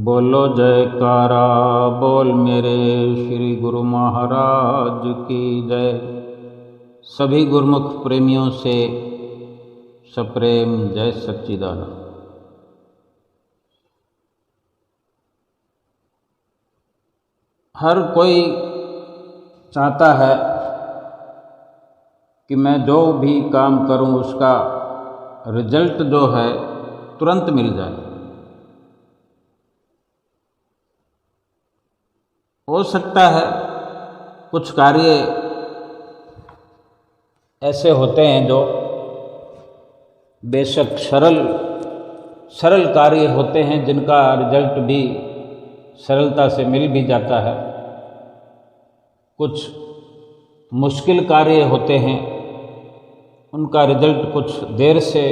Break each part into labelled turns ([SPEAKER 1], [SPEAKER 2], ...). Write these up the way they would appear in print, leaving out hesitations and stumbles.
[SPEAKER 1] बोलो जयकारा बोल मेरे श्री गुरु महाराज की जय। सभी गुरुमुख प्रेमियों से सप्रेम जय सच्चिदानंद। हर कोई चाहता है कि मैं जो भी काम करूं उसका रिजल्ट जो है तुरंत मिल जाए। हो सकता है कुछ कार्य ऐसे होते हैं जो बेशक सरल कार्य होते हैं जिनका रिजल्ट भी सरलता से मिल भी जाता है। कुछ मुश्किल कार्य होते हैं उनका रिजल्ट कुछ देर से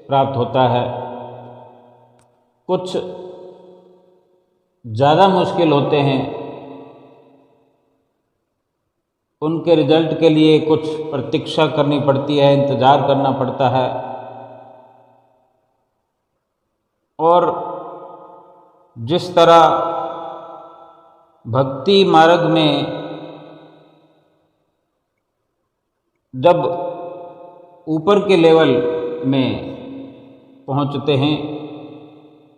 [SPEAKER 1] प्राप्त होता है। कुछ ज़्यादा मुश्किल होते हैं उनके रिजल्ट के लिए कुछ प्रतीक्षा करनी पड़ती है, इंतज़ार करना पड़ता है। और जिस तरह भक्ति मार्ग में जब ऊपर के लेवल में पहुंचते हैं,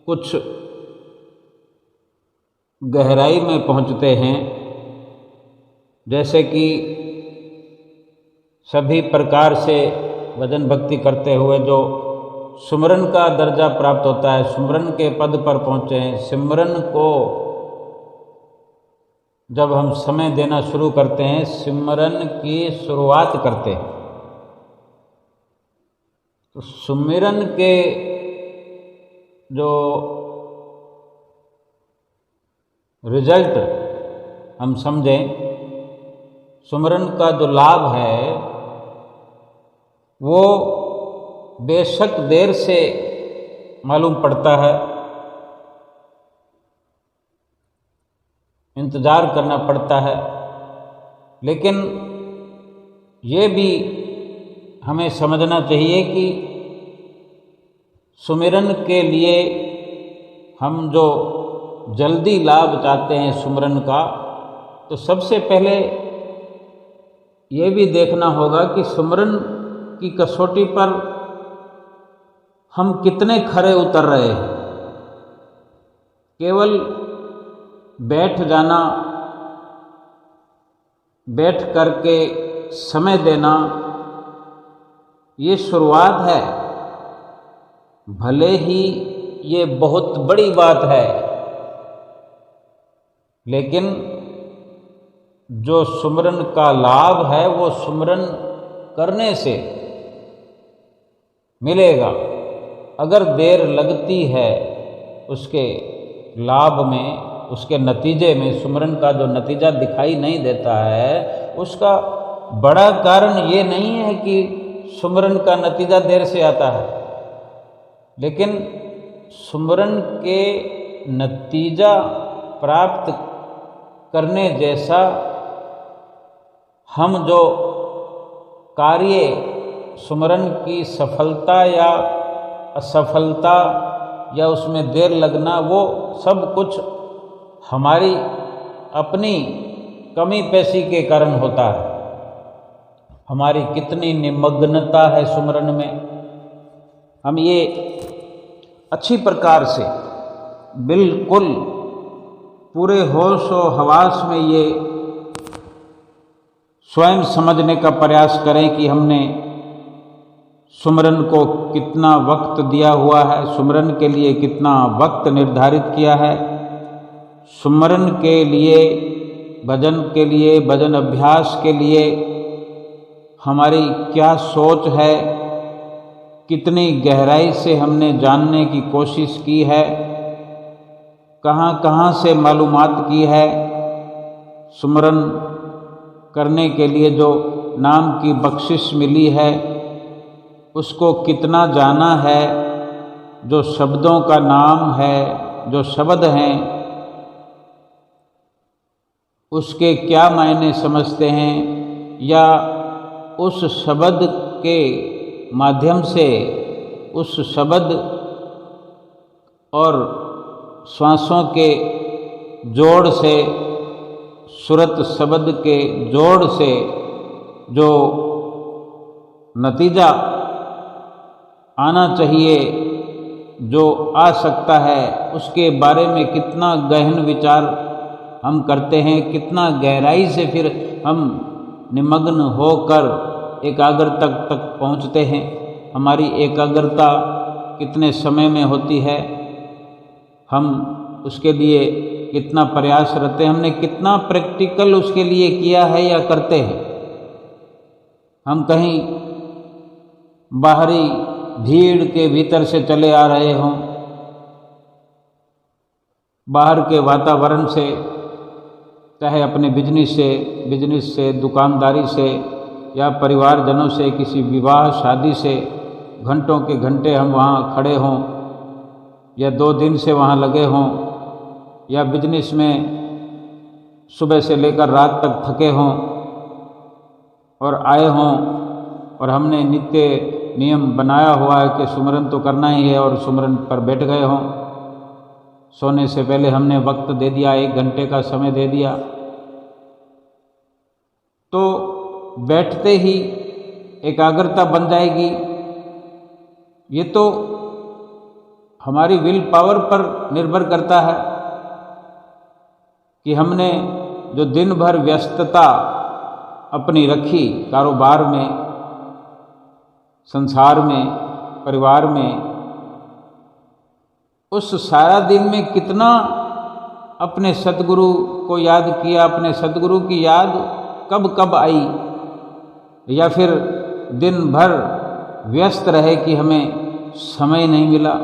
[SPEAKER 1] कुछ गहराई में पहुंचते हैं, जैसे कि सभी प्रकार से भजन भक्ति करते हुए जो सुमरन का दर्जा प्राप्त होता है, सुमरन के पद पर पहुँचे हैं। सिमरन को जब हम समय देना शुरू करते हैं, सिमरन की शुरुआत करते हैं, तो सुमिरन के जो रिजल्ट हम समझें, सुमरन का जो लाभ है वो बेशक देर से मालूम पड़ता है, इंतज़ार करना पड़ता है। लेकिन ये भी हमें समझना चाहिए कि सुमिरन के लिए हम जो जल्दी लाभ चाहते हैं सुमरन का, तो सबसे पहले ये भी देखना होगा कि सुमरन की कसौटी पर हम कितने खरे उतर रहे हैं। केवल बैठ जाना, बैठ करके समय देना, ये शुरुआत है। भले ही ये बहुत बड़ी बात है, लेकिन जो सुमरन का लाभ है वो सुमरन करने से मिलेगा। अगर देर लगती है उसके लाभ में, उसके नतीजे में, सुमरन का जो नतीजा दिखाई नहीं देता है, उसका बड़ा कारण ये नहीं है कि सुमरन का नतीजा देर से आता है, लेकिन सुमरन के नतीजा प्राप्त करने जैसा हम जो कार्य सुमरन की सफलता या असफलता या उसमें देर लगना, वो सब कुछ हमारी अपनी कमी पेशी के कारण होता है। हमारी कितनी निमग्नता है सुमरन में, हम ये अच्छी प्रकार से बिल्कुल पूरे होश और हवास में ये स्वयं समझने का प्रयास करें कि हमने सुमरन को कितना वक्त दिया हुआ है, सुमरन के लिए कितना वक्त निर्धारित किया है, सुमरन के लिए, भजन के लिए, भजन अभ्यास के लिए हमारी क्या सोच है, कितनी गहराई से हमने जानने की कोशिश की है, कहाँ कहाँ से मालूमात की है, सुमरन करने के लिए जो नाम की बख्शिश मिली है उसको कितना जाना है, जो शब्दों का नाम है, जो शब्द हैं उसके क्या मायने समझते हैं, या उस शब्द के माध्यम से उस शब्द और श्वासों के जोड़ से, सुरत शब्द के जोड़ से जो नतीजा आना चाहिए, जो आ सकता है, उसके बारे में कितना गहन विचार हम करते हैं, कितना गहराई से फिर हम निमग्न होकर एकाग्रता तक पहुँचते हैं। हमारी एकाग्रता कितने समय में होती है, हम उसके लिए कितना प्रयास रहते हैं, हमने कितना प्रैक्टिकल उसके लिए किया है या करते हैं। हम कहीं बाहरी भीड़ के भीतर से चले आ रहे हों, बाहर के वातावरण से, चाहे अपने बिजनेस से, दुकानदारी से या परिवारजनों से, किसी विवाह शादी से घंटों के घंटे हम वहाँ खड़े हों या 2 दिन से वहाँ लगे हों, या बिजनेस में सुबह से लेकर रात तक थके हों और आए हों, और हमने नित्य नियम बनाया हुआ है कि सुमरन तो करना ही है, और सुमरन पर बैठ गए हों। सोने से पहले हमने वक्त दे दिया, 1 घंटे का समय दे दिया, तो बैठते ही एकाग्रता बन जाएगी। ये तो हमारी विल पावर पर निर्भर करता है कि हमने जो दिन भर व्यस्तता अपनी रखी, कारोबार में, संसार में, परिवार में, उस सारा दिन में कितना अपने सतगुरु को याद किया, अपने सतगुरु की याद कब कब आई, या फिर दिन भर व्यस्त रहे कि हमें समय नहीं मिला।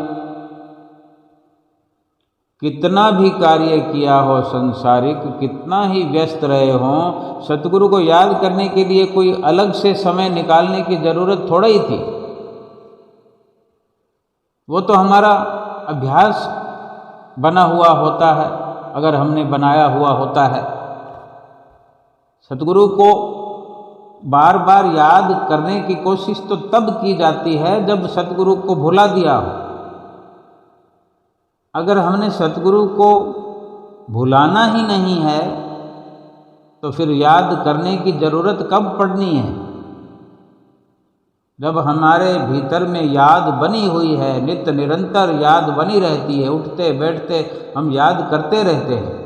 [SPEAKER 1] कितना भी कार्य किया हो संसारिक, कितना ही व्यस्त रहे हों, सतगुरु को याद करने के लिए कोई अलग से समय निकालने की जरूरत थोड़ा ही थी। वो तो हमारा अभ्यास बना हुआ होता है, अगर हमने बनाया हुआ होता है। सतगुरु को बार बार याद करने की कोशिश तो तब की जाती है जब सतगुरु को भुला दिया हो। अगर हमने सतगुरु को भुलाना ही नहीं है तो फिर याद करने की जरूरत कब पड़नी है? जब हमारे भीतर में याद बनी हुई है, नित्य निरंतर याद बनी रहती है, उठते बैठते हम याद करते रहते हैं,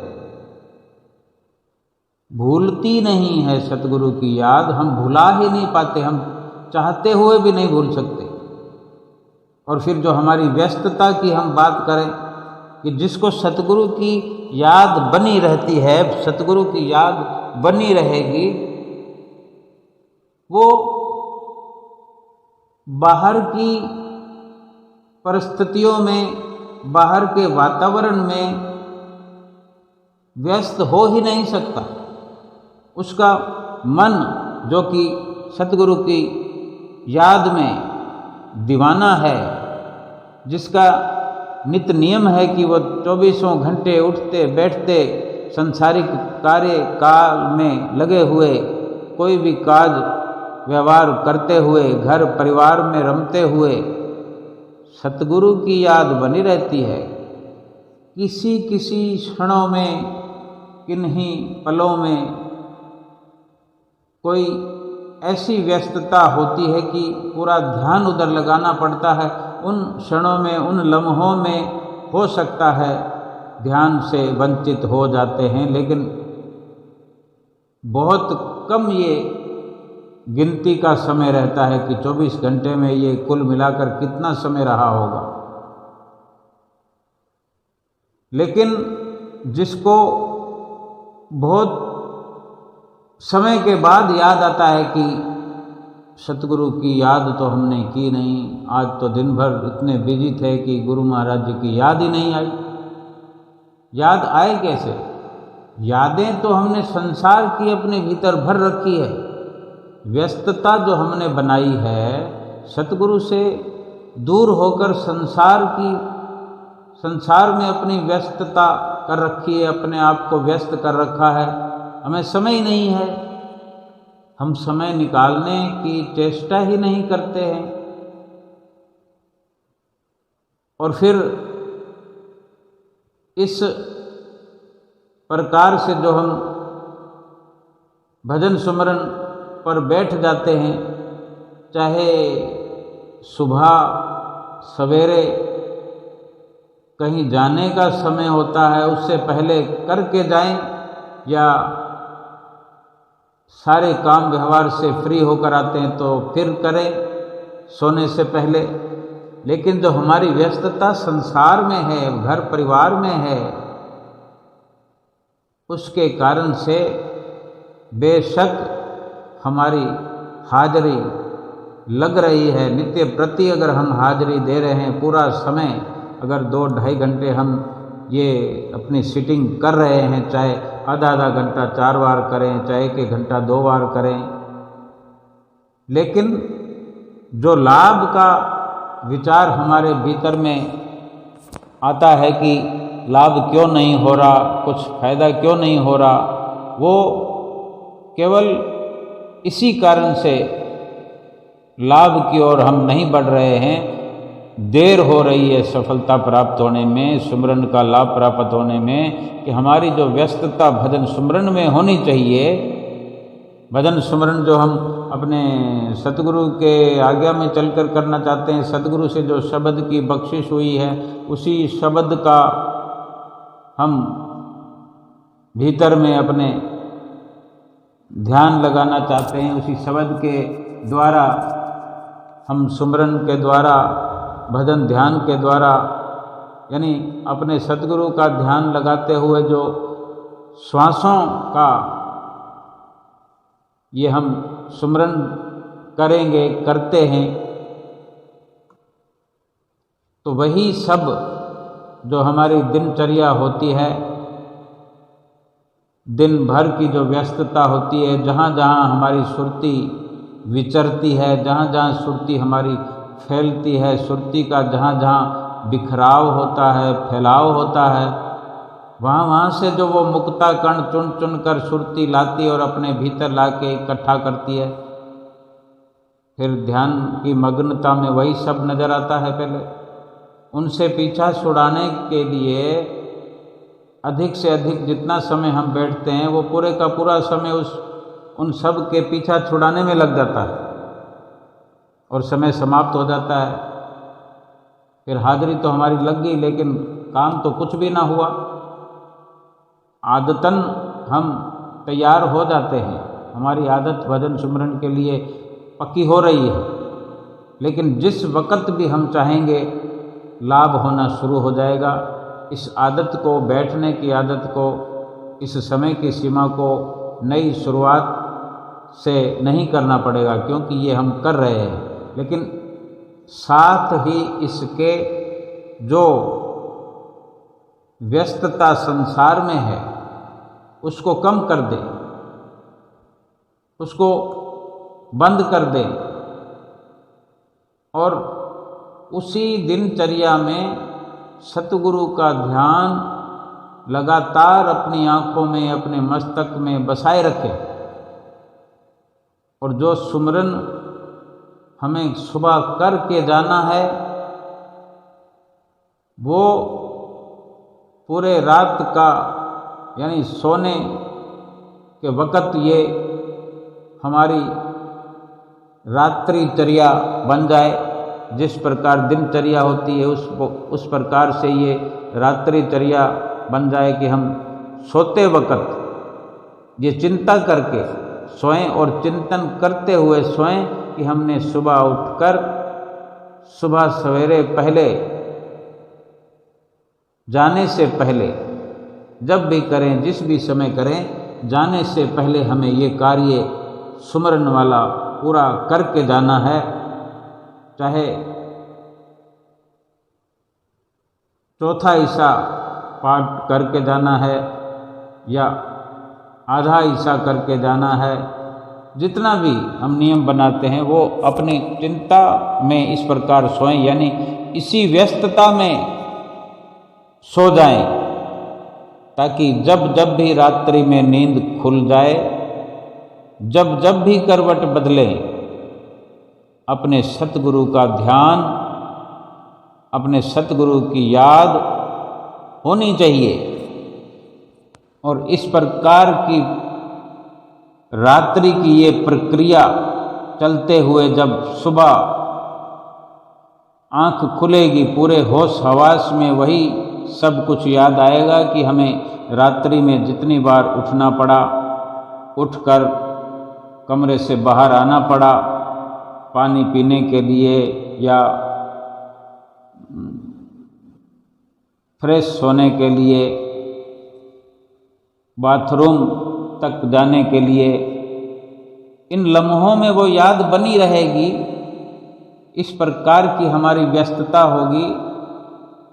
[SPEAKER 1] भूलती नहीं है सतगुरु की याद, हम भुला ही नहीं पाते, हम चाहते हुए भी नहीं भूल सकते। और फिर जो हमारी व्यस्तता की हम बात करें कि जिसको सतगुरु की याद बनी रहती है, सतगुरु की याद बनी रहेगी, वो बाहर की परिस्थितियों में, बाहर के वातावरण में व्यस्त हो ही नहीं सकता। उसका मन जो कि सतगुरु की याद में दीवाना है, जिसका नित्य नियम है कि वो 24 घंटे उठते बैठते संसारिक कार्य काल में लगे हुए, कोई भी काज व्यवहार करते हुए, घर परिवार में रमते हुए सतगुरु की याद बनी रहती है। किसी किसी क्षणों में, किन्हीं पलों में कोई ऐसी व्यस्तता होती है कि पूरा ध्यान उधर लगाना पड़ता है। उन क्षणों में, उन लम्हों में हो सकता है ध्यान से वंचित हो जाते हैं, लेकिन बहुत कम ये गिनती का समय रहता है कि 24 घंटे में ये कुल मिलाकर कितना समय रहा होगा। लेकिन जिसको बहुत समय के बाद याद आता है कि सतगुरु की याद तो हमने की नहीं, आज तो दिन भर इतने बिजी थे कि गुरु महाराज जी की याद ही नहीं आई। याद आए कैसे? यादें तो हमने संसार की अपने भीतर भर रखी है। व्यस्तता जो हमने बनाई है, सतगुरु से दूर होकर संसार में अपनी व्यस्तता कर रखी है, अपने आप को व्यस्त कर रखा है। हमें समय नहीं है, हम समय निकालने की चेष्टा ही नहीं करते हैं। और फिर इस प्रकार से जो हम भजन सुमरन पर बैठ जाते हैं, चाहे सुबह सवेरे कहीं जाने का समय होता है उससे पहले करके जाएं, या सारे काम व्यवहार से फ्री होकर आते हैं तो फिर करें सोने से पहले। लेकिन जो हमारी व्यस्तता संसार में है, घर परिवार में है, उसके कारण से बेशक हमारी हाजिरी लग रही है। नित्य प्रति अगर हम हाजिरी दे रहे हैं, पूरा समय अगर 2-2.5 घंटे हम ये अपनी सिटिंग कर रहे हैं, चाहे आधा घंटा 4 बार करें, चाहे 1 घंटा 2 बार करें, लेकिन जो लाभ का विचार हमारे भीतर में आता है कि लाभ क्यों नहीं हो रहा, कुछ फायदा क्यों नहीं हो रहा, वो केवल इसी कारण से लाभ की ओर हम नहीं बढ़ रहे हैं, देर हो रही है सफलता प्राप्त होने में, सुमरन का लाभ प्राप्त होने में, कि हमारी जो व्यस्तता भजन सुमरन में होनी चाहिए, भजन सुमरन जो हम अपने सतगुरु के आज्ञा में चलकर करना चाहते हैं, सतगुरु से जो शब्द की बख्शिश हुई है उसी शब्द का हम भीतर में अपने ध्यान लगाना चाहते हैं, उसी शब्द के द्वारा हम सुमरन के द्वारा, भजन ध्यान के द्वारा, यानी अपने सतगुरु का ध्यान लगाते हुए जो श्वासों का ये हम सुमरन करेंगे, करते हैं, तो वही सब जो हमारी दिनचर्या होती है, दिन भर की जो व्यस्तता होती है, जहाँ जहाँ हमारी सुरती विचरती है, जहाँ जहाँ सुरती हमारी फैलती है, सुरती का जहाँ जहाँ बिखराव होता है, फैलाव होता है, वहाँ वहाँ से जो वो मुक्ता कण चुन चुन कर सुरती लाती और अपने भीतर लाके इकट्ठा करती है, फिर ध्यान की मग्नता में वही सब नजर आता है। पहले उनसे पीछा छुड़ाने के लिए अधिक से अधिक जितना समय हम बैठते हैं, वो पूरे का पूरा समय उन सब के पीछा छुड़ाने में लग जाता है और समय समाप्त हो जाता है। फिर हाजिरी तो हमारी लग गई, लेकिन काम तो कुछ भी ना हुआ। आदतन हम तैयार हो जाते हैं, हमारी आदत भजन सुमरन के लिए पक्की हो रही है, लेकिन जिस वक़्त भी हम चाहेंगे लाभ होना शुरू हो जाएगा। इस आदत को, बैठने की आदत को, इस समय की सीमा को नई शुरुआत से नहीं करना पड़ेगा, क्योंकि ये हम कर रहे हैं। लेकिन साथ ही इसके जो व्यस्तता संसार में है उसको कम कर दें, उसको बंद कर दें, और उसी दिनचर्या में सतगुरु का ध्यान लगातार अपनी आँखों में, अपने मस्तक में बसाए रखें। और जो सुमरन हमें सुबह करके जाना है, वो पूरे रात का, यानी सोने के वक़्त ये हमारी रात्रिचर्या बन जाए। जिस प्रकार दिनचर्या होती है उस प्रकार से ये रात्रिचर्या बन जाए कि हम सोते वक़्त ये चिंता करके सोएं और चिंतन करते हुए सोएं कि हमने सुबह उठकर, सुबह सवेरे पहले, जाने से पहले, जब भी करें, जिस भी समय करें, जाने से पहले हमें ये कार्य सुमरन वाला पूरा करके जाना है। चाहे चौथा हिस्सा पाठ करके जाना है या आधा हिस्सा करके जाना है, जितना भी हम नियम बनाते हैं वो अपनी चिंता में इस प्रकार सोएं, यानी इसी व्यस्तता में सो जाएं, ताकि जब जब भी रात्रि में नींद खुल जाए, जब जब भी करवट बदलें, अपने सतगुरु का ध्यान, अपने सतगुरु की याद होनी चाहिए। और इस प्रकार की रात्रि की ये प्रक्रिया चलते हुए जब सुबह आंख खुलेगी, पूरे होश हवास में वही सब कुछ याद आएगा कि हमें रात्रि में जितनी बार उठना पड़ा, उठकर कमरे से बाहर आना पड़ा पानी पीने के लिए या फ्रेश होने के लिए, बाथरूम तक जाने के लिए, इन लम्हों में वो याद बनी रहेगी। इस प्रकार की हमारी व्यस्तता होगी।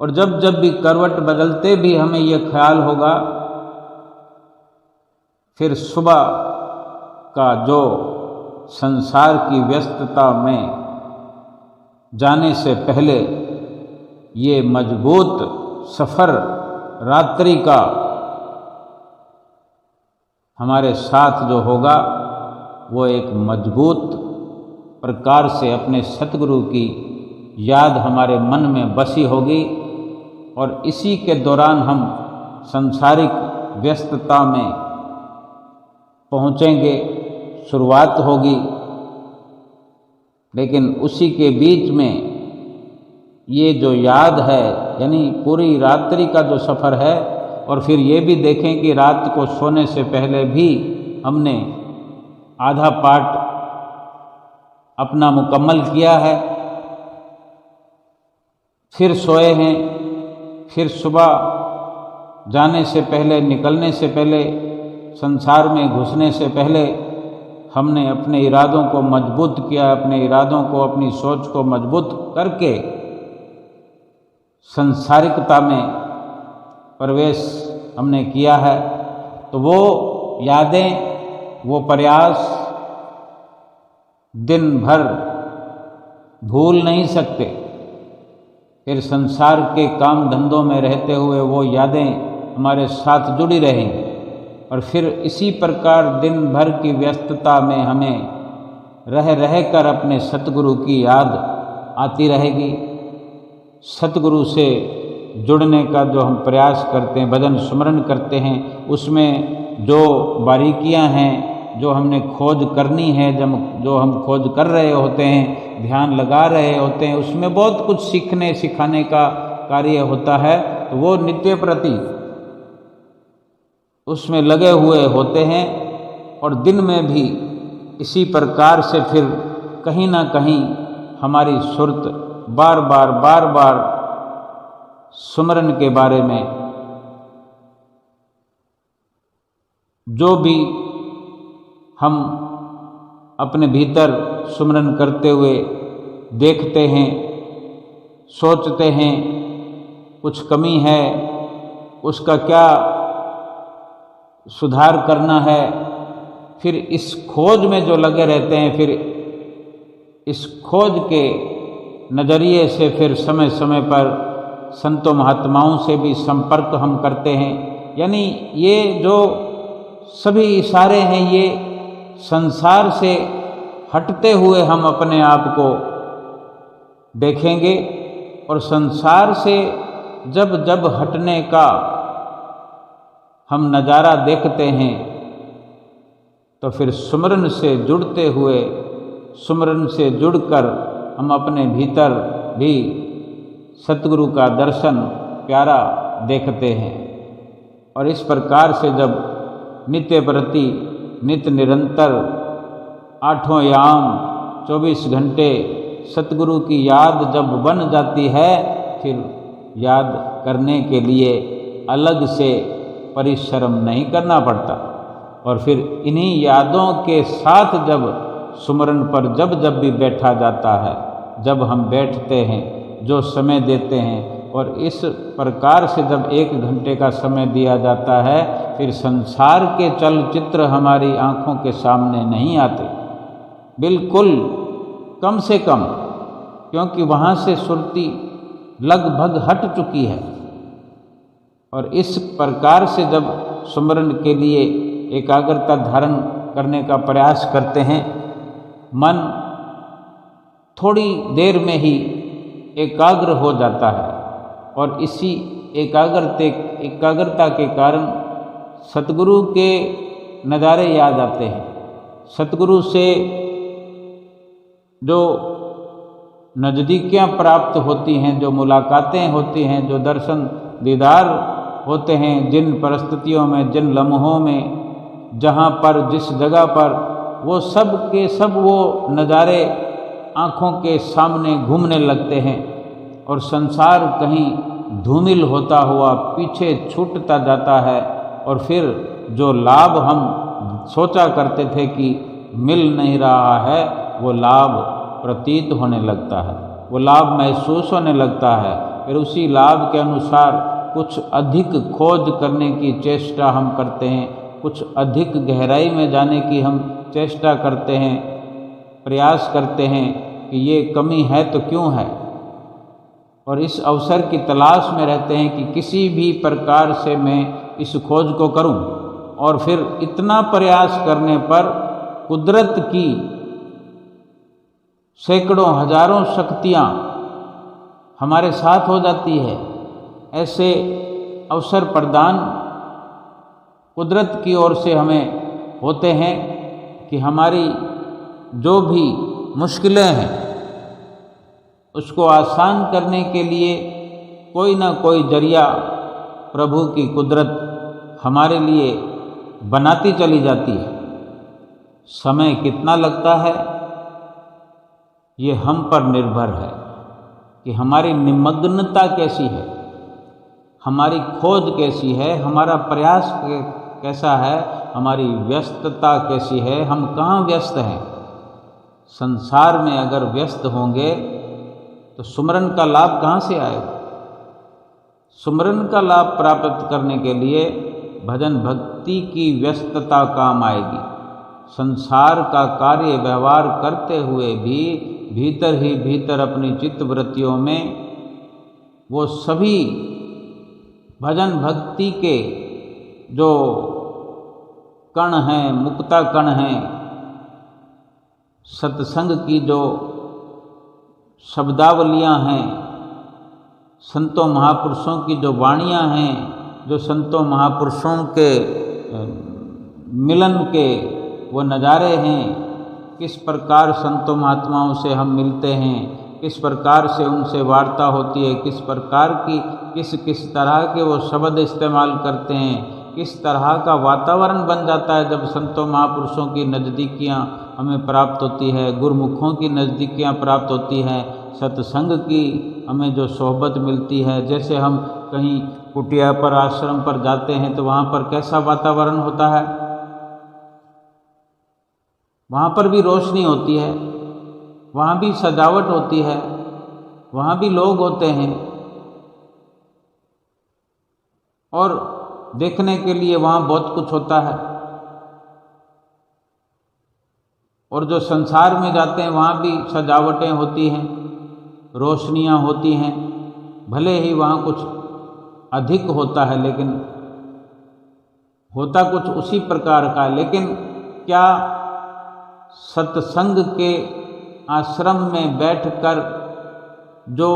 [SPEAKER 1] और जब जब भी करवट बदलते भी हमें ये ख्याल होगा, फिर सुबह का जो संसार की व्यस्तता में जाने से पहले ये मजबूत सफ़र रात्रि का हमारे साथ जो होगा, वो एक मजबूत प्रकार से अपने सतगुरु की याद हमारे मन में बसी होगी। और इसी के दौरान हम सांसारिक व्यस्तता में पहुँचेंगे, शुरुआत होगी। लेकिन उसी के बीच में ये जो याद है, यानी पूरी रात्रि का जो सफ़र है, और फिर ये भी देखें कि रात को सोने से पहले भी हमने आधा पाठ अपना मुकम्मल किया है, फिर सोए हैं, फिर सुबह जाने से पहले, निकलने से पहले, संसार में घुसने से पहले हमने अपने इरादों को मजबूत किया, अपने इरादों को, अपनी सोच को मजबूत करके संसारिकता में प्रवेश हमने किया है। तो वो यादें, वो प्रयास दिन भर भूल नहीं सकते। फिर संसार के काम धंधों में रहते हुए वो यादें हमारे साथ जुड़ी रहेंगी। और फिर इसी प्रकार दिन भर की व्यस्तता में हमें रह कर अपने सतगुरु की याद आती रहेगी। सतगुरु से जुड़ने का जो हम प्रयास करते हैं, भजन सुमरन करते हैं, उसमें जो बारीकियां हैं, जो हमने खोज करनी है, जो हम खोज कर रहे होते हैं, ध्यान लगा रहे होते हैं, उसमें बहुत कुछ सीखने सिखाने का कार्य होता है। तो वो नित्य प्रति उसमें लगे हुए होते हैं। और दिन में भी इसी प्रकार से फिर कहीं ना कहीं हमारी सुरत बार बार सुमरन के बारे में, जो भी हम अपने भीतर सुमरन करते हुए देखते हैं, सोचते हैं, कुछ कमी है, उसका क्या सुधार करना है, फिर इस खोज में जो लगे रहते हैं, फिर इस खोज के नज़रिए से फिर समय समय पर संतों महात्माओं से भी संपर्क हम करते हैं। यानी ये जो सभी इशारे हैं, ये संसार से हटते हुए हम अपने आप को देखेंगे। और संसार से जब जब हटने का हम नज़ारा देखते हैं, तो फिर सुमरन से जुड़ते हुए, सुमरन से जुड़कर हम अपने भीतर भी सतगुरु का दर्शन प्यारा देखते हैं। और इस प्रकार से जब नित्य प्रति, नित्य निरंतर, आठों याम 24 घंटे सतगुरु की याद जब बन जाती है, फिर याद करने के लिए अलग से परिश्रम नहीं करना पड़ता। और फिर इन्हीं यादों के साथ जब सुमरन पर जब भी बैठा जाता है, जब हम बैठते हैं, जो समय देते हैं, और इस प्रकार से जब 1 घंटे का समय दिया जाता है, फिर संसार के चलचित्र हमारी आँखों के सामने नहीं आते, बिल्कुल कम से कम, क्योंकि वहाँ से सुरती लगभग हट चुकी है। और इस प्रकार से जब सुमरन के लिए एकाग्रता धारण करने का प्रयास करते हैं, मन थोड़ी देर में ही एकाग्र हो जाता है। और इसी एकाग्रता के कारण सतगुरु के नज़ारे याद आते हैं। सतगुरु से जो नज़दीकियाँ प्राप्त होती हैं, जो मुलाकातें होती हैं, जो दर्शन दीदार होते हैं, जिन परिस्थितियों में, जिन लम्हों में, जहाँ पर, जिस जगह पर, वो सब के सब वो नज़ारे आँखों के सामने घूमने लगते हैं और संसार कहीं धूमिल होता हुआ पीछे छूटता जाता है। और फिर जो लाभ हम सोचा करते थे कि मिल नहीं रहा है, वो लाभ प्रतीत होने लगता है, वो लाभ महसूस होने लगता है। फिर उसी लाभ के अनुसार कुछ अधिक खोज करने की चेष्टा हम करते हैं, कुछ अधिक गहराई में जाने की हम चेष्टा करते हैं, प्रयास करते हैं कि ये कमी है तो क्यों है, और इस अवसर की तलाश में रहते हैं कि किसी भी प्रकार से मैं इस खोज को करूं। और फिर इतना प्रयास करने पर कुदरत की सैकड़ों हजारों शक्तियां हमारे साथ हो जाती है। ऐसे अवसर प्रदान कुदरत की ओर से हमें होते हैं कि हमारी जो भी मुश्किलें हैं उसको आसान करने के लिए कोई ना कोई जरिया प्रभु की कुदरत हमारे लिए बनाती चली जाती है। समय कितना लगता है ये हम पर निर्भर है कि हमारी निमग्नता कैसी है, हमारी खोज कैसी है, हमारा प्रयास कैसा है, हमारी व्यस्तता कैसी है, हम कहाँ व्यस्त हैं। संसार में अगर व्यस्त होंगे तो सुमरन का लाभ कहाँ से आएगा। सुमरन का लाभ प्राप्त करने के लिए भजन भक्ति की व्यस्तता काम आएगी। संसार का कार्य व्यवहार करते हुए भी भीतर ही भीतर अपनी चित्तवृत्तियों में वो सभी भजन भक्ति के जो कण हैं, मुक्ता कण हैं, सत्संग की जो शब्दावलियाँ हैं, संतों महापुरुषों की जो वाणियाँ हैं, जो संतों महापुरुषों के मिलन के वो नज़ारे हैं, किस प्रकार संतों महात्माओं से हम मिलते हैं, किस प्रकार से उनसे वार्ता होती है, किस प्रकार की किस तरह के वो शब्द इस्तेमाल करते हैं, किस तरह का वातावरण बन जाता है जब संतों महापुरुषों की नज़दीकियाँ हमें प्राप्त होती है, गुरुमुखों की नज़दीकियाँ प्राप्त होती हैं, सत्संग की हमें जो सोहबत मिलती है। जैसे हम कहीं कुटिया पर, आश्रम पर जाते हैं तो वहाँ पर कैसा वातावरण होता है, वहाँ पर भी रोशनी होती है, वहाँ भी सजावट होती है, वहाँ भी लोग होते हैं और देखने के लिए वहाँ बहुत कुछ होता है। और जो संसार में जाते हैं वहाँ भी सजावटें होती हैं, रोशनियाँ होती हैं, भले ही वहाँ कुछ अधिक होता है लेकिन होता कुछ उसी प्रकार का। लेकिन क्या सत्संग के आश्रम में बैठकर जो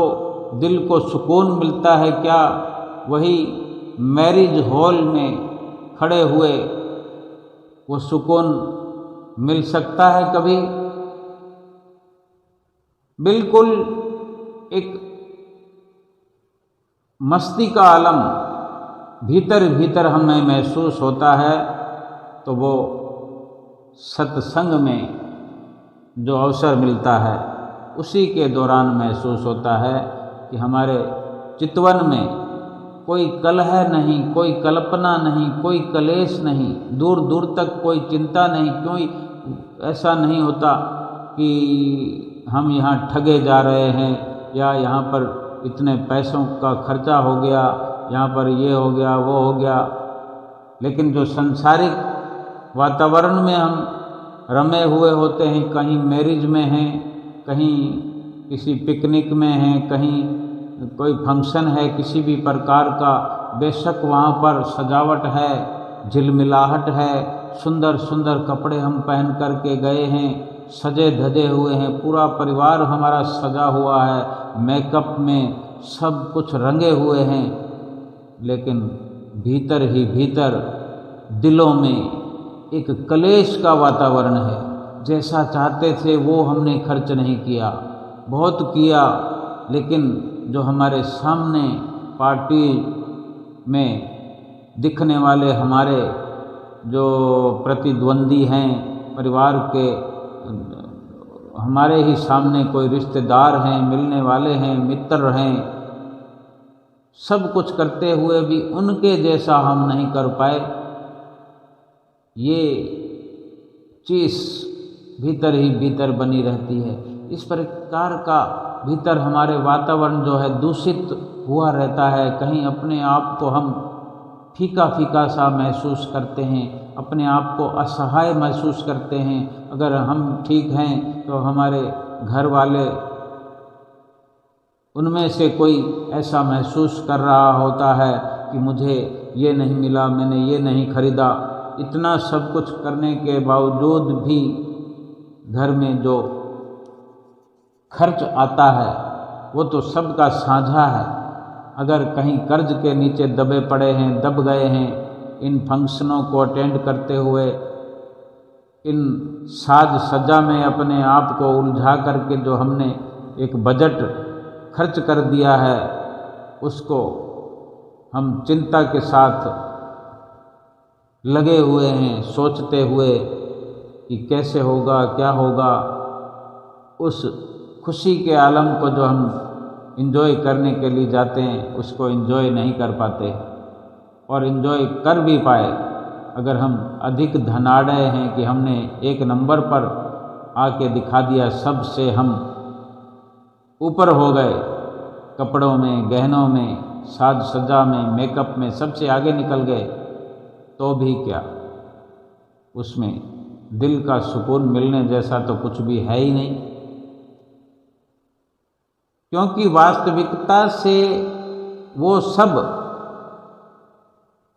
[SPEAKER 1] दिल को सुकून मिलता है, क्या वही मैरिज हॉल में खड़े हुए वो सुकून मिल सकता है कभी? बिल्कुल एक मस्ती का आलम भीतर भीतर हमें महसूस होता है, तो वो सत्संग में जो अवसर मिलता है उसी के दौरान महसूस होता है कि हमारे चितवन में कोई कलह नहीं, कोई कल्पना नहीं, कोई कलेश नहीं, दूर दूर तक कोई चिंता नहीं। कोई ऐसा नहीं होता कि हम यहाँ ठगे जा रहे हैं या यहाँ पर इतने पैसों का खर्चा हो गया, यहाँ पर ये हो गया, वो हो गया। लेकिन जो संसारिक वातावरण में हम रमे हुए होते हैं, कहीं मैरिज में हैं, कहीं किसी पिकनिक में हैं, कहीं कोई फंक्शन है किसी भी प्रकार का, बेशक वहाँ पर सजावट है, झिलमिलाहट है, सुंदर सुंदर कपड़े हम पहन कर के गए हैं, सजे धजे हुए हैं, पूरा परिवार हमारा सजा हुआ है, मेकअप में सब कुछ रंगे हुए हैं, लेकिन भीतर ही भीतर दिलों में एक कलेश का वातावरण है। जैसा चाहते थे वो हमने खर्च नहीं किया, बहुत किया, लेकिन जो हमारे सामने पार्टी में दिखने वाले हमारे जो प्रतिद्वंदी हैं, परिवार के हमारे ही सामने कोई रिश्तेदार हैं, मिलने वाले हैं, मित्र हैं, सब कुछ करते हुए भी उनके जैसा हम नहीं कर पाए, ये चीज़ भीतर ही भीतर बनी रहती है। इस प्रकार का भीतर हमारे वातावरण जो है दूषित हुआ रहता है। कहीं अपने आप को हम फीका फीका सा महसूस करते हैं, अपने आप को असहाय महसूस करते हैं। अगर हम ठीक हैं तो हमारे घर वाले उनमें से कोई ऐसा महसूस कर रहा होता है कि मुझे ये नहीं मिला, मैंने ये नहीं खरीदा। इतना सब कुछ करने के बावजूद भी घर में जो खर्च आता है वो तो सबका साझा है। अगर कहीं कर्ज के नीचे दबे पड़े हैं, दब गए हैं, इन फंक्शनों को अटेंड करते हुए, इन साज सज्जा में अपने आप को उलझा करके जो हमने एक बजट खर्च कर दिया है, उसको हम चिंता के साथ लगे हुए हैं, सोचते हुए कि कैसे होगा, क्या होगा। उस खुशी के आलम को जो हम एंजॉय करने के लिए जाते हैं, उसको एंजॉय नहीं कर पाते। और एंजॉय कर भी पाए, अगर हम अधिक धनाढ़ हैं कि हमने एक नंबर पर आके दिखा दिया, सबसे हम ऊपर हो गए, कपड़ों में, गहनों में, साज सज्जा में, मेकअप में, सबसे आगे निकल गए, तो भी क्या, उसमें दिल का सुकून मिलने जैसा तो कुछ भी है ही नहीं। क्योंकि वास्तविकता से वो सब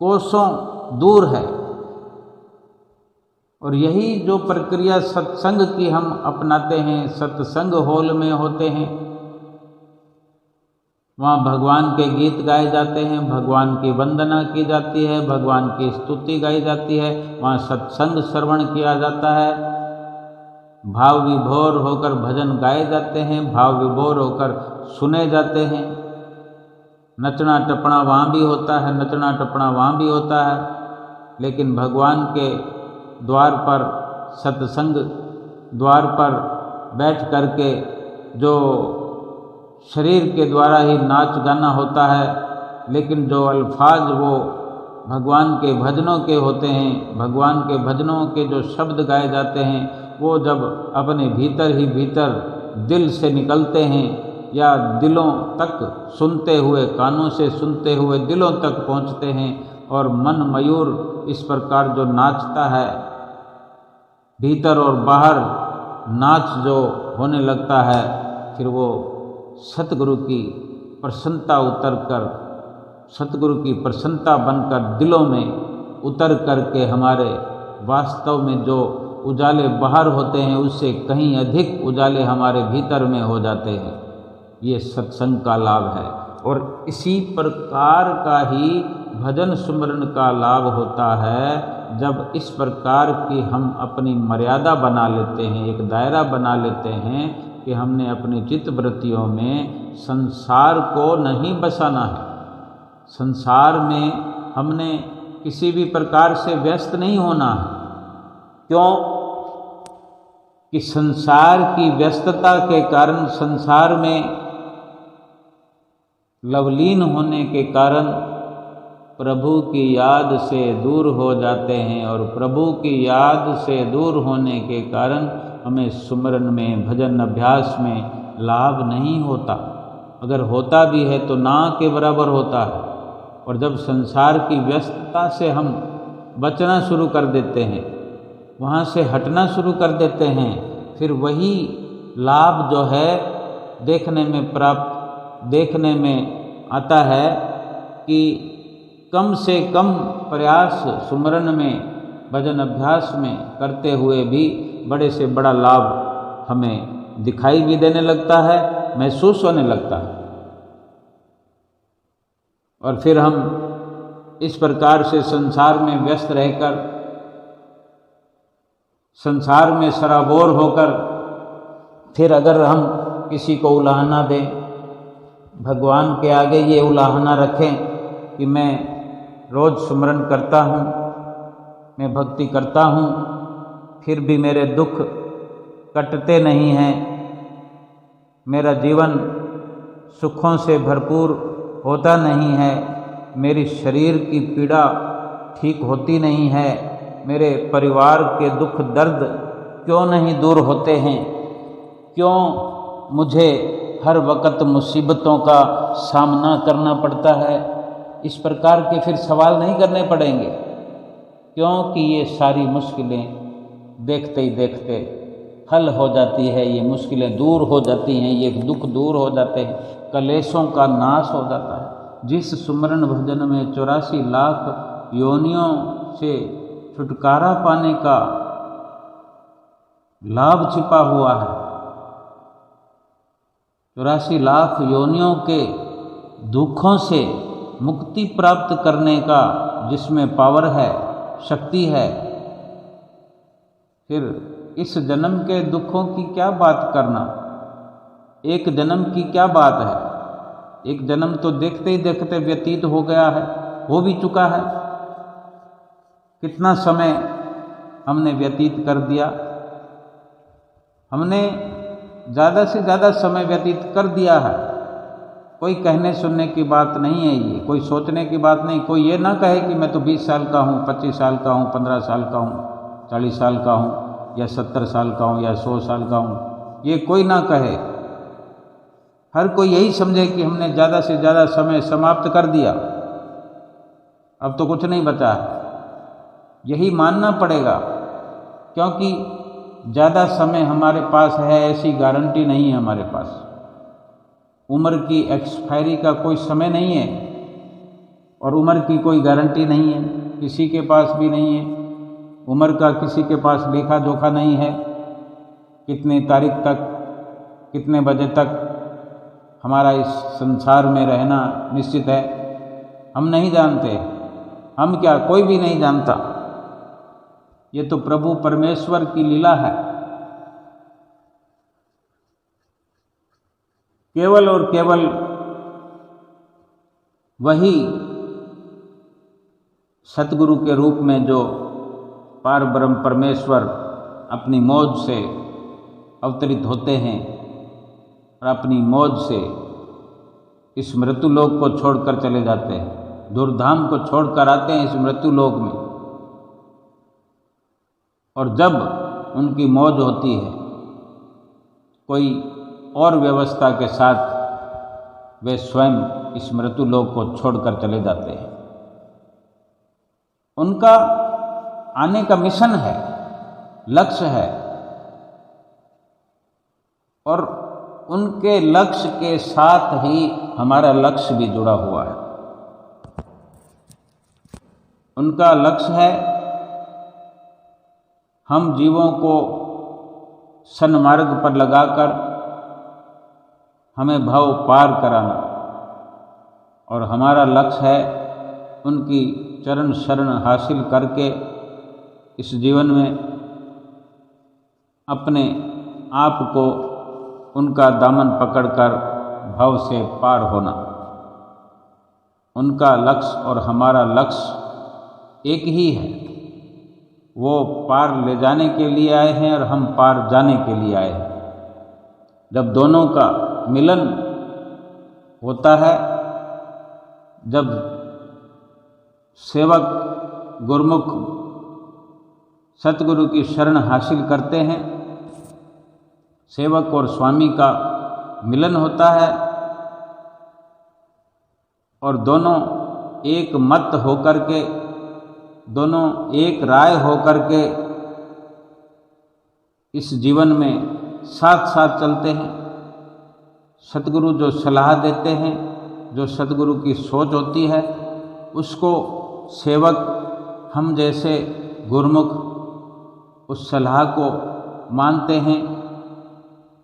[SPEAKER 1] कोसों दूर है। और यही जो प्रक्रिया सत्संग की हम अपनाते हैं, सत्संग हॉल में होते हैं, वहाँ भगवान के गीत गाए जाते हैं, भगवान की वंदना की जाती है, भगवान की स्तुति गाई जाती है, वहाँ सत्संग श्रवण किया जाता है, भाव विभोर होकर भजन गाए जाते हैं, भाव विभोर होकर सुने जाते हैं। नचना टपना वहाँ भी होता है, नचना टपना वहाँ भी होता है, लेकिन भगवान के द्वार पर, सत्संग द्वार पर बैठ करके जो शरीर के द्वारा ही नाच गाना होता है, लेकिन जो अल्फाज वो भगवान के भजनों के होते हैं, भगवान के भजनों के जो शब्द गाए जाते हैं, वो जब अपने भीतर ही भीतर दिल से निकलते हैं या दिलों तक सुनते हुए, कानों से सुनते हुए दिलों तक पहुंचते हैं, और मन मयूर इस प्रकार जो नाचता है, भीतर और बाहर नाच जो होने लगता है, फिर वो सतगुरु की प्रसन्नता उतर कर, सतगुरु की प्रसन्नता बनकर दिलों में उतर करके हमारे वास्तव में जो उजाले बाहर होते हैं उससे कहीं अधिक उजाले हमारे भीतर में हो जाते हैं। ये सत्संग का लाभ है। और इसी प्रकार का ही भजन सुमरन का लाभ होता है, जब इस प्रकार की हम अपनी मर्यादा बना लेते हैं, एक दायरा बना लेते हैं कि हमने अपनी चित्त वृत्तियों में संसार को नहीं बसाना है, संसार में हमने किसी भी प्रकार से व्यस्त नहीं होना है। क्यों कि संसार की व्यस्तता के कारण, संसार में लवलीन होने के कारण प्रभु की याद से दूर हो जाते हैं, और प्रभु की याद से दूर होने के कारण हमें सुमरन में, भजन अभ्यास में लाभ नहीं होता। अगर होता भी है तो ना के बराबर होता है। और जब संसार की व्यस्तता से हम बचना शुरू कर देते हैं, वहाँ से हटना शुरू कर देते हैं, फिर वही लाभ जो है देखने में आता है कि कम से कम प्रयास सुमरन में, भजन अभ्यास में करते हुए भी बड़े से बड़ा लाभ हमें दिखाई भी देने लगता है, महसूस होने लगता है। और फिर हम इस प्रकार से संसार में व्यस्त रहकर, संसार में सराबोर होकर फिर अगर हम किसी को उलाहना दें, भगवान के आगे ये उलाहना रखें कि मैं रोज़ सुमरन करता हूँ, मैं भक्ति करता हूँ, फिर भी मेरे दुख कटते नहीं हैं, मेरा जीवन सुखों से भरपूर होता नहीं है, मेरी शरीर की पीड़ा ठीक होती नहीं है, मेरे परिवार के दुख दर्द क्यों नहीं दूर होते हैं, क्यों मुझे हर वक्त मुसीबतों का सामना करना पड़ता है। इस प्रकार के फिर सवाल नहीं करने पड़ेंगे, क्योंकि ये सारी मुश्किलें देखते ही देखते हल हो जाती है, ये मुश्किलें दूर हो जाती हैं, ये दुख दूर हो जाते हैं, कलेशों का नाश हो जाता है। जिस सुमरन भजन में 84 लाख योनियों से छुटकारा पाने का लाभ छिपा हुआ है, 84 लाख योनियों के दुखों से मुक्ति प्राप्त करने का जिसमें पावर है, शक्ति है, फिर इस जन्म के दुखों की क्या बात करना, एक जन्म की क्या बात है। एक जन्म तो देखते ही देखते व्यतीत हो गया है, हो भी चुका है। कितना समय हमने व्यतीत कर दिया, हमने ज़्यादा से ज़्यादा समय व्यतीत कर दिया है। कोई कहने सुनने की बात नहीं है, ये कोई सोचने की बात नहीं। कोई ये ना कहे कि मैं तो 20 साल का हूँ, 25 साल का हूँ, 15 साल का हूँ, 40 साल का हूँ, या 70 साल का हूँ, या 100 साल का हूँ, ये कोई ना कहे। हर कोई यही समझे कि हमने ज़्यादा से ज़्यादा समय समाप्त कर दिया, अब तो कुछ नहीं बचा है। यही मानना पड़ेगा, क्योंकि ज़्यादा समय हमारे पास है ऐसी गारंटी नहीं है हमारे पास। उम्र की एक्सपायरी का कोई समय नहीं है, और उम्र की कोई गारंटी नहीं है, किसी के पास भी नहीं है। उम्र का किसी के पास लेखा जोखा नहीं है, कितनी तारीख तक, कितने बजे तक हमारा इस संसार में रहना निश्चित है, हम नहीं जानते। हम क्या, कोई भी नहीं जानता। ये तो प्रभु परमेश्वर की लीला है। केवल और केवल वही सतगुरु के रूप में जो पार ब्रह्म परमेश्वर अपनी मौज से अवतरित होते हैं और अपनी मौज से इस मृत्युलोक को छोड़कर चले जाते हैं, दुर्धाम को छोड़कर आते हैं इस मृत्युलोक में। और जब उनकी मौज होती है, कोई और व्यवस्था के साथ वे स्वयं इस मृत्युलोक को छोड़कर चले जाते हैं। उनका आने का मिशन है, लक्ष्य है, और उनके लक्ष्य के साथ ही हमारा लक्ष्य भी जुड़ा हुआ है। उनका लक्ष्य है हम जीवों को सन्मार्ग पर लगाकर हमें भव पार कराना, और हमारा लक्ष्य है उनकी चरण शरण हासिल करके इस जीवन में अपने आप को उनका दामन पकड़कर भव से पार होना। उनका लक्ष्य और हमारा लक्ष्य एक ही है। वो पार ले जाने के लिए आए हैं और हम पार जाने के लिए आए हैं। जब दोनों का मिलन होता है, जब सेवक गुरुमुख सतगुरु की शरण हासिल करते हैं, सेवक और स्वामी का मिलन होता है, और दोनों एक मत होकर के, दोनों एक राय होकर के इस जीवन में साथ साथ चलते हैं। सतगुरु जो सलाह देते हैं, जो सतगुरु की सोच होती है, उसको सेवक हम जैसे गुरुमुख उस सलाह को मानते हैं,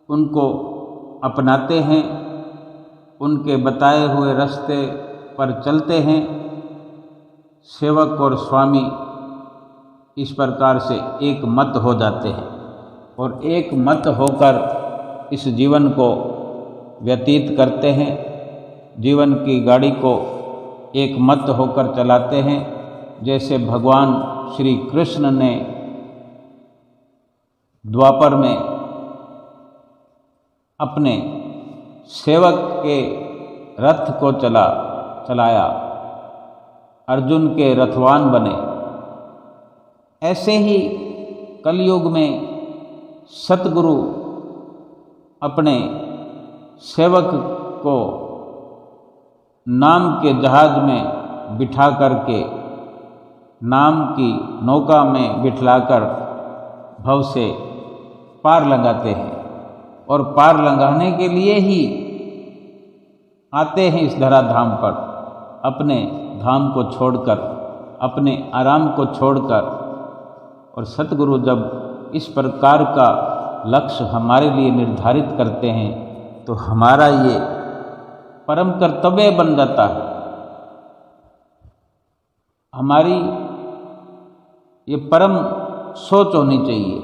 [SPEAKER 1] उनको अपनाते हैं, उनके बताए हुए रास्ते पर चलते हैं, सेवक और स्वामी इस प्रकार से एक मत हो जाते हैं और एक मत होकर इस जीवन को व्यतीत करते हैं, जीवन की गाड़ी को एक मत होकर चलाते हैं। जैसे भगवान श्री कृष्ण ने द्वापर में अपने सेवक के रथ को चलाया, अर्जुन के रथवान बने, ऐसे ही कलयुग में सतगुरु अपने सेवक को नाम के जहाज में बिठा करके, नाम की नौका में बिठलाकर भव से पार लगाते हैं और पार लगाने के लिए ही आते हैं इस धराधाम पर, अपने धाम को छोड़कर, अपने आराम को छोड़कर। और सतगुरु जब इस प्रकार का लक्ष्य हमारे लिए निर्धारित करते हैं तो हमारा ये परम कर्तव्य बन जाता है, हमारी ये परम सोच होनी चाहिए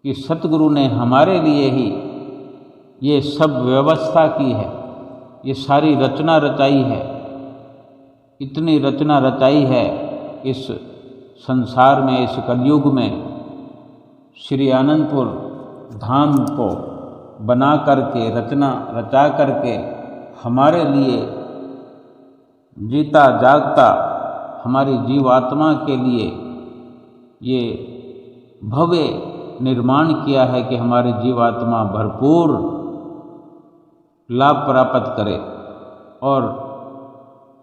[SPEAKER 1] कि सतगुरु ने हमारे लिए ही ये सब व्यवस्था की है, ये सारी रचना रचाई है, इतनी रचना रचाई है इस संसार में, इस कलयुग में श्री आनंदपुर धाम को बना करके, रचना रचा करके हमारे लिए जीता जागता हमारी जीवात्मा के लिए ये भव्य निर्माण किया है कि हमारी जीवात्मा भरपूर लाभ प्राप्त करे और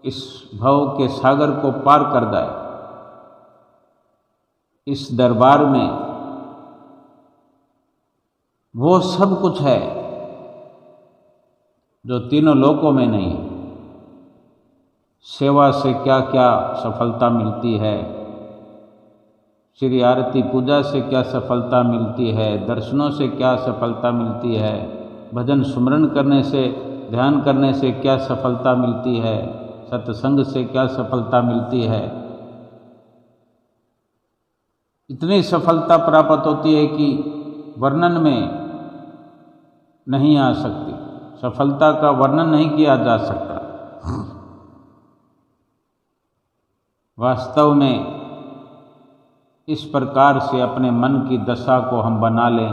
[SPEAKER 1] इस भव के सागर को पार कर जाए। इस दरबार में वो सब कुछ है जो तीनों लोकों में नहीं है। सेवा से क्या क्या सफलता मिलती है, श्री आरती पूजा से क्या सफलता मिलती है, दर्शनों से क्या सफलता मिलती है, भजन सुमरन करने से, ध्यान करने से क्या सफलता मिलती है, सत्संग से क्या सफलता मिलती है। इतनी सफलता प्राप्त होती है कि वर्णन में नहीं आ सकती, सफलता का वर्णन नहीं किया जा सकता। वास्तव में इस प्रकार से अपने मन की दशा को हम बना लें,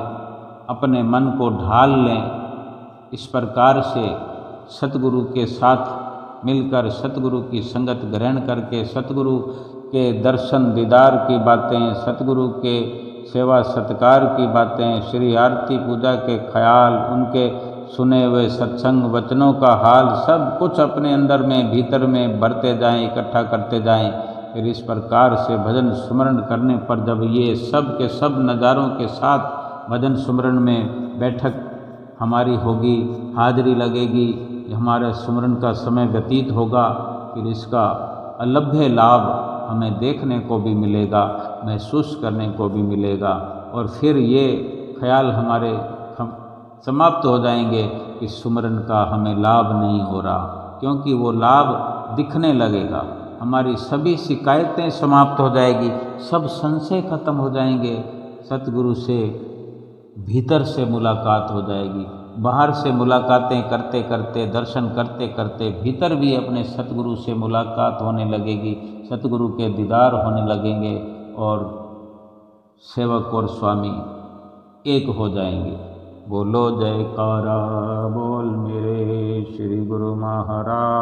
[SPEAKER 1] अपने मन को ढाल लें, इस प्रकार से सतगुरु के साथ मिलकर, सतगुरु की संगत ग्रहण करके, सतगुरु के दर्शन दीदार की बातें, सतगुरु के सेवा सत्कार की बातें, श्री आरती पूजा के ख्याल, उनके सुने हुए सत्संग वचनों का हाल, सब कुछ अपने अंदर में, भीतर में भरते जाएं, इकट्ठा करते जाएं। फिर इस प्रकार से भजन सुमरण करने पर जब ये सब के सब नज़ारों के साथ भजन सुमरण में बैठक हमारी होगी, हाजिरी लगेगी, हमारे सुमरण का समय व्यतीत होगा, फिर इसका अलभ्य लाभ हमें देखने को भी मिलेगा, महसूस करने को भी मिलेगा। और फिर ये ख्याल हमारे समाप्त हो जाएंगे कि सुमरन का हमें लाभ नहीं हो रहा, क्योंकि वो लाभ दिखने लगेगा। हमारी सभी शिकायतें समाप्त हो जाएगी, सब संशय खत्म हो जाएंगे, सतगुरु से भीतर से मुलाकात हो जाएगी। बाहर से मुलाकातें करते करते, दर्शन करते करते भीतर भी अपने सतगुरु से मुलाकात होने लगेगी, सतगुरु के दीदार होने लगेंगे और सेवक और स्वामी एक हो जाएंगे। बोलो जयकारा बोल मेरे श्री गुरु महाराज।